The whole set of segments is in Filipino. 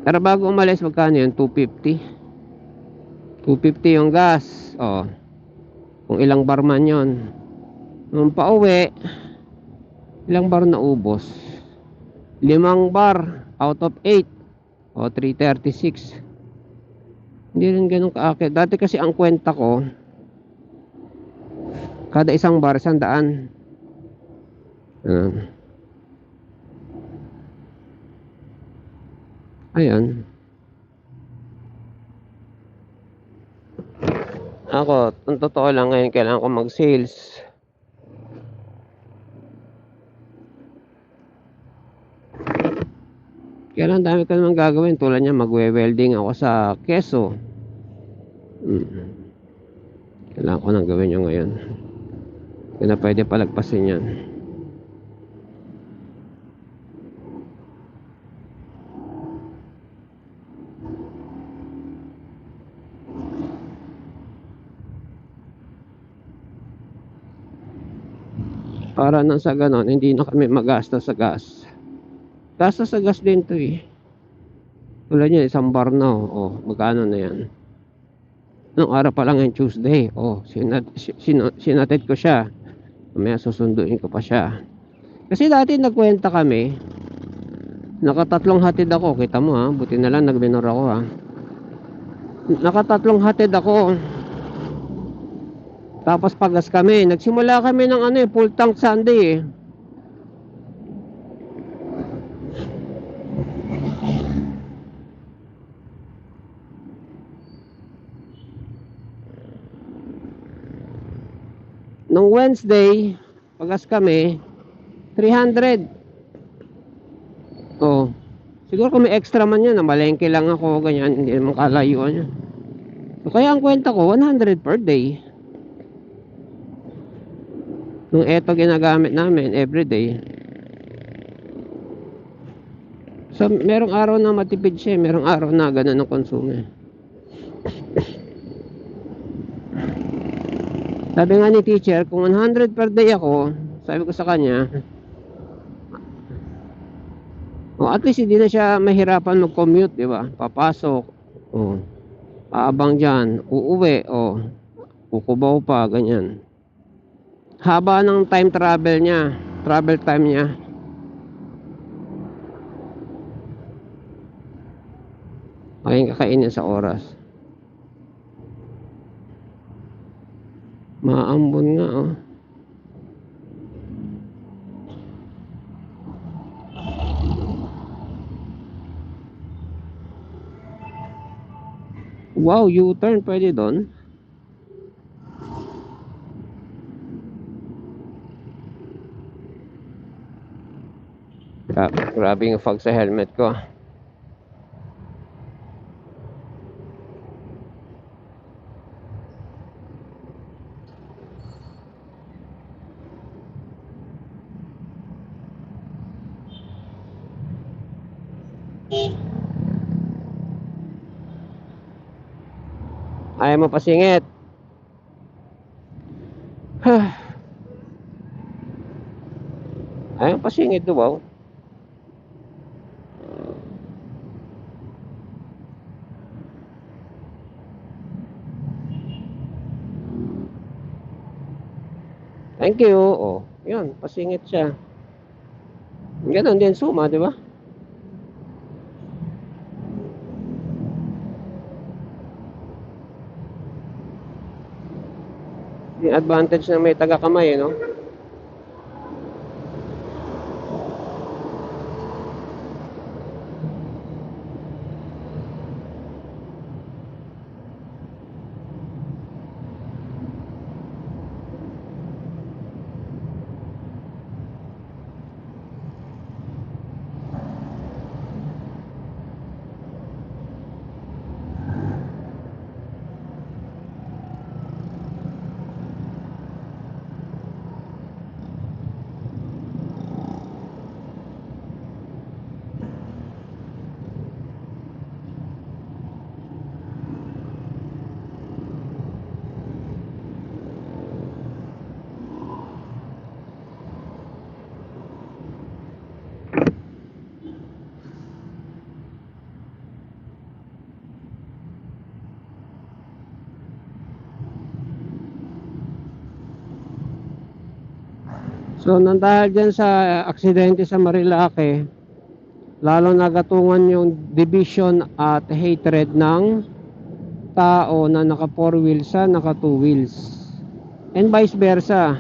Pero bago umalis, magkano yun? 250. 250 yung gas. Oh, kung ilang bar man yun. Nung pauwi, ilang bar na ubos? 5 bar out of 8. O, 336. Hindi rin ganun kaakit. Dati kasi ang kwenta ko, kada isang bar, 100. Ayan. Ako, ang totoo lang ngayon, kailangan ko mag-sales. Kaya lang dami ko naman gagawin. Tulad niya, magwe-welding ako sa keso. Kailangan ko nang gawin yung ngayon. Hindi na pwede palagpasin yan. Para nang sa ganon, hindi na kami magastos sa gas. Gastos sa gas din to eh. Tulad niya, isang bar na. Oh, magkano na yan? Nung araw pa lang yung Tuesday. Oh, sinatid ko siya. Mamaya susunduin ko pa siya. Kasi dati nagkwenta kami. Nakatatlong hatid ako. Kita mo ha. Buti na lang nagminor ako ha. Nakatatlong hatid ako. Tapos pagas kami. Nagsimula kami ng full tank Sunday eh. Nung Wednesday, pagas kami, 300. Oh. Siguro kung may extra man yan, namalengke lang ako, ganyan, hindi naman kalayuan yan. So, kaya ang kwenta ko, 100 per day. Nung eto ginagamit namin, everyday. So, merong araw na matipid siya, merong araw na ganun ang konsumo. Sabi nga ni teacher, kung 100 per day ako, sabi ko sa kanya, at least hindi na siya mahirapan mag-commute, di ba? Papasok, aabang dyan, uuwi, kukubaw pa, ganyan. Haba ng time travel niya, travel time niya. Ayun kakainin sa oras. Maambon nga Wow, U-turn pwede doon. Grabe yung fog sa helmet ko. Ayaw mo pasingit. Ayaw pasingit do, wow. Thank you. Oh, yun, pasingit siya. Ganon din suma, di ba? Yung advantage na may taga-kamay, no? So, nang dahil dyan sa aksidente sa Marilake, lalo nagatungan yung division at hatred ng tao na naka 4 wheels sa naka 2 wheels. And vice versa.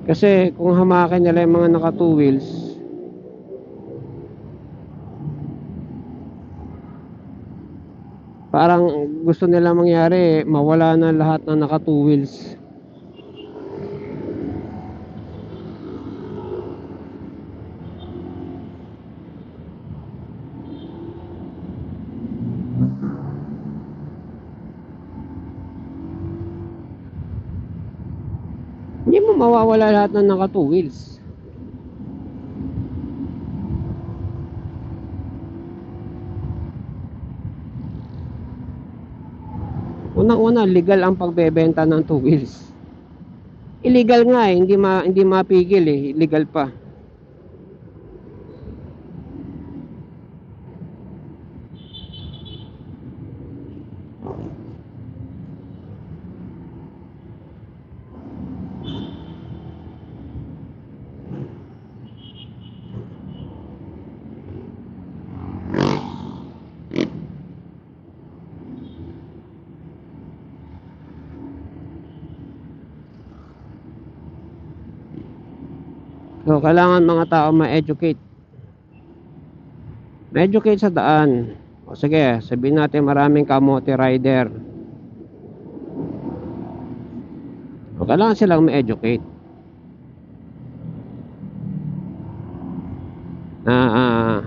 Kasi kung hamakin nila yung mga naka 2 wheels, parang gusto nila mangyari, mawala na lahat ng naka 2 wheels. Hindi mo mawawala lahat ng naka 2 wheels. Unang-una, legal ang pagbebenta ng 2 wheels. Illegal nga eh, hindi mapigil eh, illegal pa. So, kailangan mga tao ma-educate. Ma-educate sa daan. O sige, sabihin natin maraming kamote rider. O kailangan silang ma-educate. Na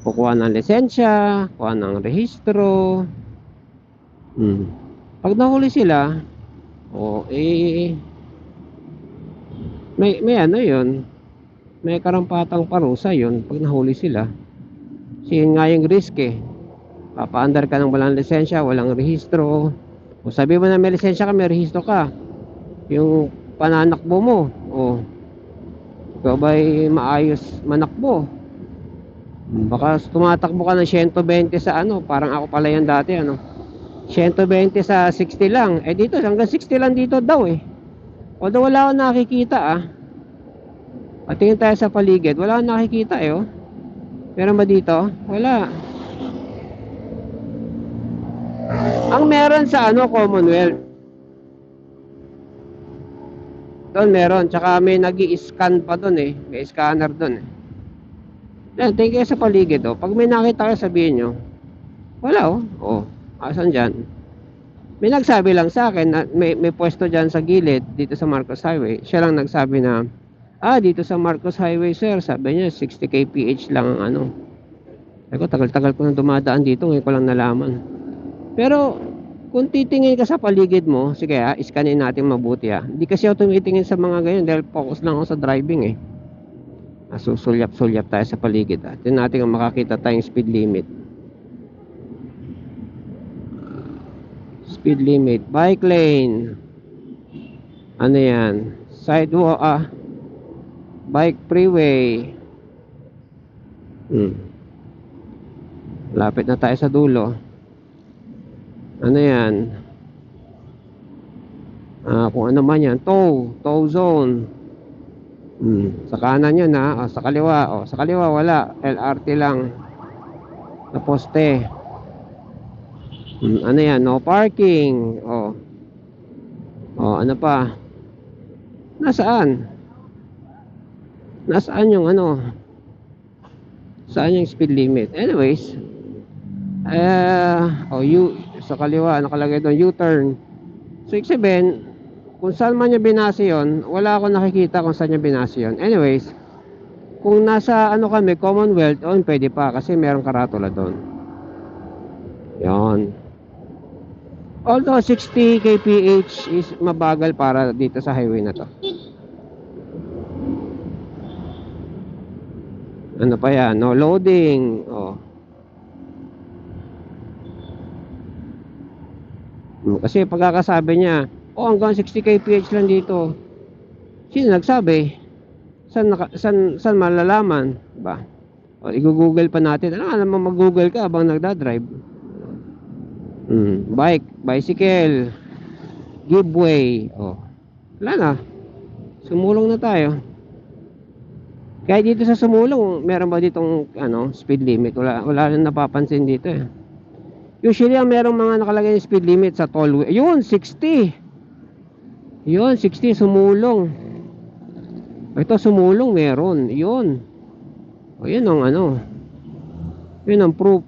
kukuha ng lisensya, kuha ng rehistro. Pag nahuli sila, may ano yun, may karampatang parusa yun pag nahuli sila. Kasi yun nga yung risk eh. Papaandar ka ng walang lisensya, walang rehistro. O sabi mo na may lisensya ka, may rehistro ka, yung pananakbo mo, ikaw ba'y maayos manakbo? Baka tumatakbo ka ng 120 sa parang ako pala yan dati 120 sa 60 lang. Dito hanggang 60 lang dito daw eh. Although wala akong nakikita Patingin tayo sa paligid, wala akong nakikita Meron ba dito? Wala. Ang meron sa Commonwealth. Doon meron, tsaka may nag-i-scan pa doon eh. May scanner doon eh. Then, tingin kayo sa paligid pag may nakita kayo sabihin nyo, wala asan dyan? May nagsabi lang sa akin na may pwesto dyan sa gilid dito sa Marcos Highway. Siya lang nagsabi na dito sa Marcos Highway sir, sabi niya 60 kph lang ang Ako tagal-tagal ko nang dumadaan dito, ngayon ko lang nalaman. Pero kung titingin ka sa paligid mo, sige iskanin natin mabuti Hindi kasi ako tumitingin sa mga ganyan dahil focus lang ako sa driving susulyap-sulyap tayo sa paligid Tingnan natin kung makakita tayong speed limit. Speed limit, bike lane. Ano yan? Sidewalk bike freeway. Lapit na tayo sa dulo. Ano yan? Kung ano man yan, tow zone. Sa kanan yun sa kaliwa. Sa kaliwa wala, LRT lang na poste. Ano yan? No parking. Ano pa? Nasaan yung saan yung speed limit? Anyways, sa kaliwa nakalagay doon U-turn. So ibig sabihin, kung saan man niya binase yun, wala akong nakikita kung saan niya binase yun. Anyways, kung nasa kami, Commonwealth, pwede pa kasi merong karatula doon. Yon. Although 60 kph is mabagal para dito sa highway na to. Ano pa yan? No loading. Kasi pagkakasabi niya, hanggang 60 kph lang dito. Sino nagsabi? Saan malalaman? Ba? I-google pa natin. Alam mo mag-google ka habang nagdadrive. Bicycle. Give way. Oh. Wala na. Sumulong na tayo. Kahit dito sa sumulong, meron ba ditong ano, speed limit? Wala nang napapansin dito eh. Usually ang merong mga nakalagay na speed limit sa tollway. Yun, 60. Yun, 60 sumulong. Ito sumulong meron. Yun. O yun ang ano. Yun ang proof.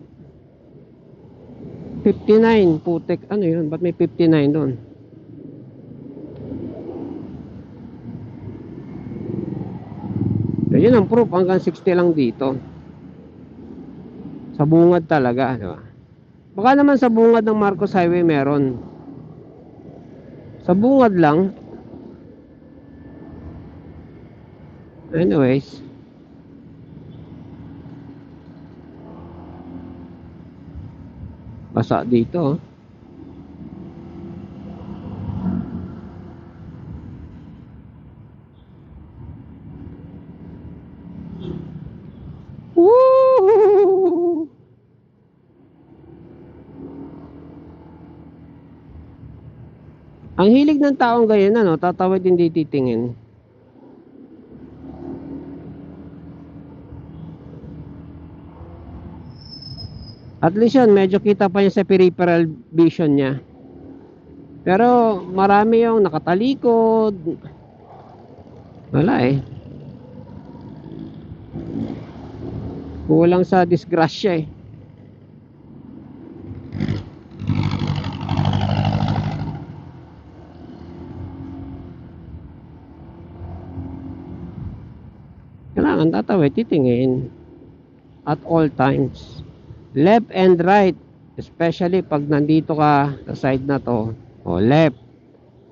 59 putek. Ano yun? Ba't may 59 doon? Yun ang proof. Hanggang 60 lang dito. Sa bungad talaga, di ba? Baka naman sa bungad ng Marcos Highway meron. Sa bungad lang. Anyways. Basa dito. Woo! Ang hilig ng taong ganyan, ano, tatawid hindi titingin. At least yun, medyo kita pa niya sa peripheral vision niya. Pero marami yung nakatalikod. Wala eh. Kulang sa disgrasya eh. Kailangan tatawid, titingin at all times. Left and right, especially pag nandito ka sa side na to. O left.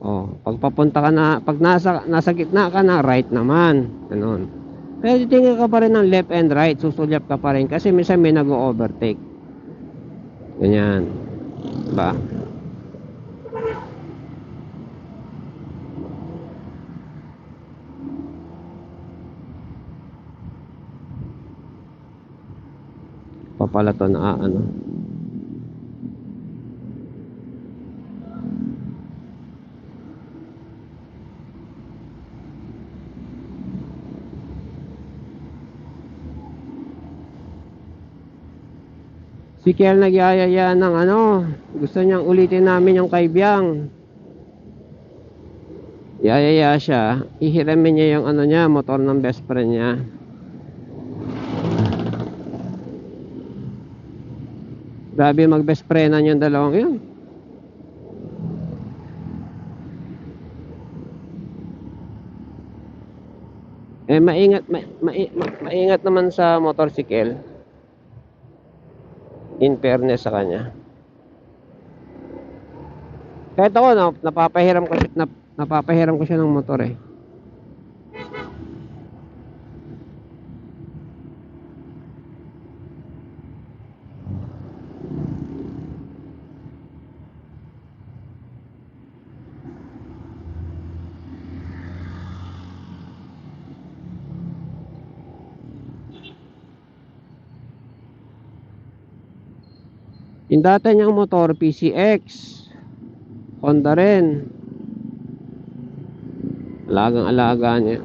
O pag papunta ka na, pag nasa gitna ka na, right naman. Ganun. Pero titingin ka pa rin ng left and right, susulyap ka pa rin kasi minsan may nag-overtake. Ganyan. Diba? Pala to na ano. Si Kiel nagyayaya ng ano, gusto niyang ulitin namin yung kaibiyang. Yayaya siya, ihiramin niya yung ano niya, motor ng best friend niya. Grabe mag best friendan yung dalawang yun. Eh maingat naman sa motorcycle. In fairness sa kanya. Kahit ako napapahiram ko siya ng motor eh. Yung dati niyang motor, PCX, Honda rin. Alagang-alaga niya.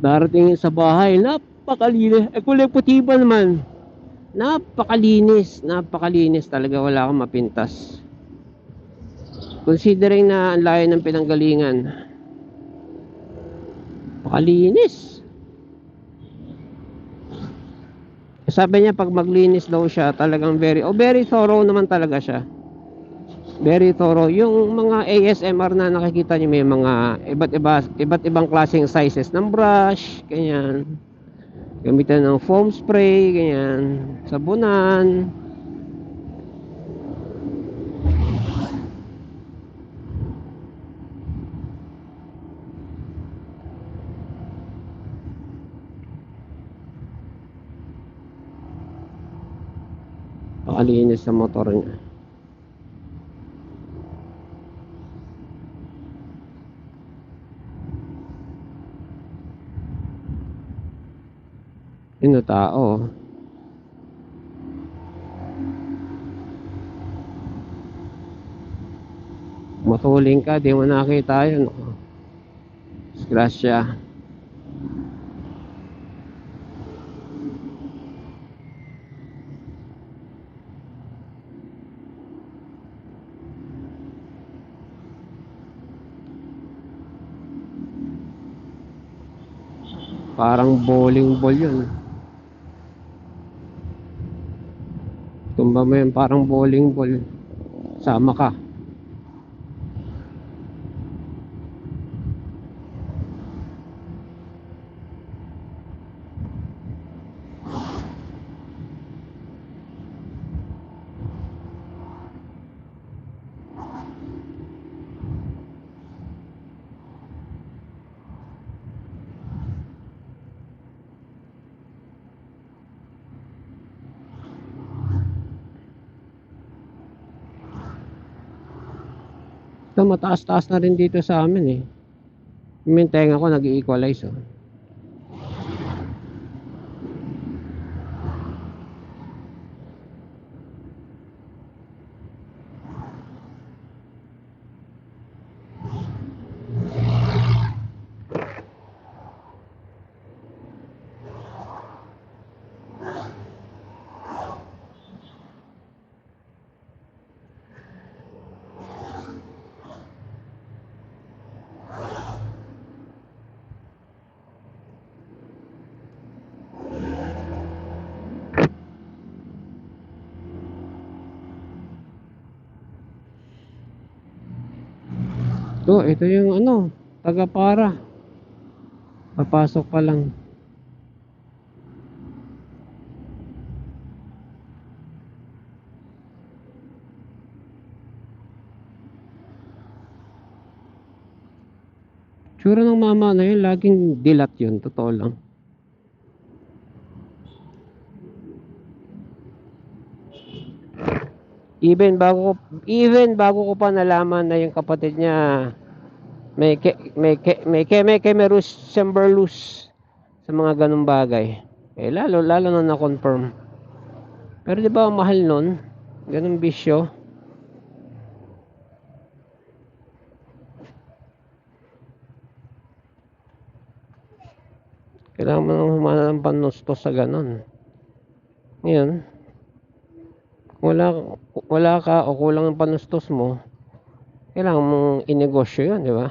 Darating sa bahay, napakalinis. Kulay puti pa naman. Napakalinis talaga, wala akong mapintas. Considering na ang layo ng pinanggalingan. Pakalinis. Sabi niya pag maglinis daw siya, talagang very thorough naman talaga siya. Very thorough. Yung mga ASMR na nakikita niyo, may mga iba't ibang klaseng sizes ng brush, ganyan. Gamitan ng foam spray, ganyan. Sabunan. Pakalinis sa motor niya. Sino tao? Matuling ka, di mo nakita yun. Disgrasya. Parang bowling ball yun. Tumba mo yun, parang bowling ball. Sama ka. Ito, mataas-taas na rin dito sa amin eh. Yung tenga ko nag-equalize oh. Ito yung ano, taga-para. Papasok pa lang. Tsura ng mama na yun, laging dilat yun, totoo lang. Even bago ko pa nalaman na yung kapatid niya may kemerus semberlus sa mga ganung bagay. Lalo na na-confirm. Pero di ba mahal nun? Ganung bisyo. Kailangan mo nang humana ng panustos sa ganon. Ngayon, wala ka o kulang ang panustos mo, kailangan mong inegosyo yun, di ba?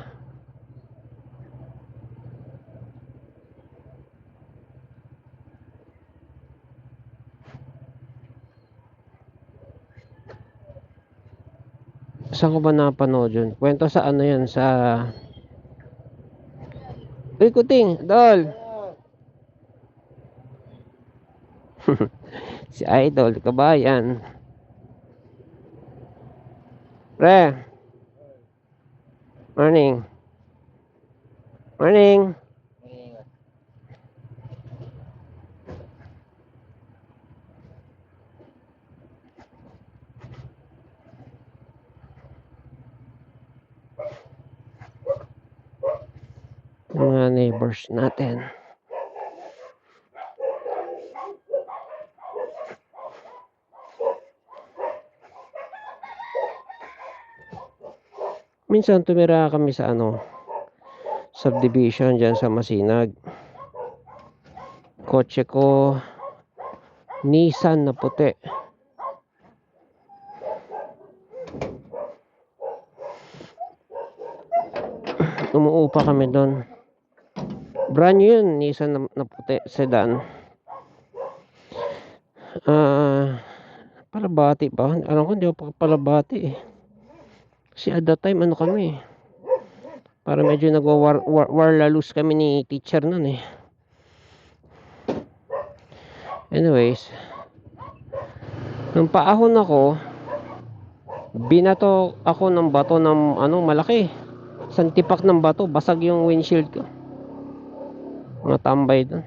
Saan ko ba napanood yun? Kwento sa ano yan? Sa Uy, kuting, Dol. Si Idol, kabayan. Pre. Morning. Morning. Mga neighbors natin. Minsan tumira kami sa subdivision dyan sa Masinag. Kotse ko Nissan na puti. Umuupa kami doon. Brand new yun, Nissan na puti, sedan. Palabati pa. Alam ko hindi ako palabati eh. Kasi at that time kami para medyo nagwa-warlalus kami ni teacher nun eh. Anyways, nung paahon ako, binato ako ng bato ng malaki. Santipak ng bato, basag yung windshield ko. Mga tambay doon.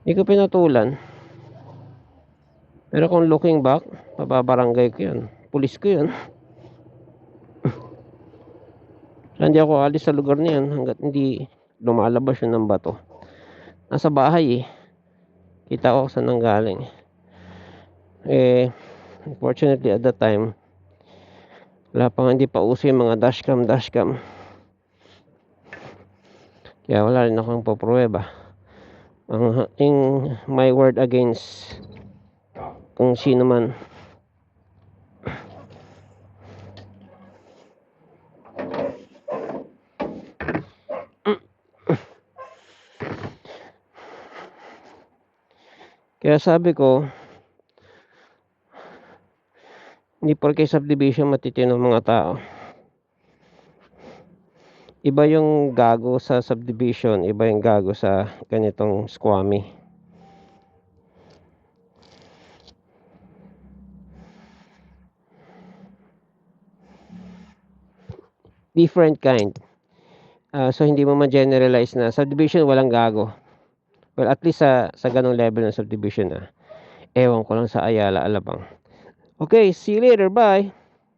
Hindi ko pinatulan. Pero kung looking back, pababarangay ko yun. Pulis ko yun. Kaya hindi ako alis sa lugar na yan hanggat hindi lumalabas yun ng bato. Nasa bahay eh. Kita ko saan nanggaling. Unfortunately at that time, wala pang, hindi pa uso yung mga dashcam. Kaya wala rin akong popruweba. My word against kung sino man. Kaya sabi ko, hindi porke subdivision matitino mga tao. Iba yung gago sa subdivision, iba yung gago sa ganitong squammy. Different kind. So hindi mo ma-generalize na subdivision walang gago. Well, at least sa ganong level ng subdivision na. Ewan ko lang sa Ayala, Alabang. Okay, see you later. Bye.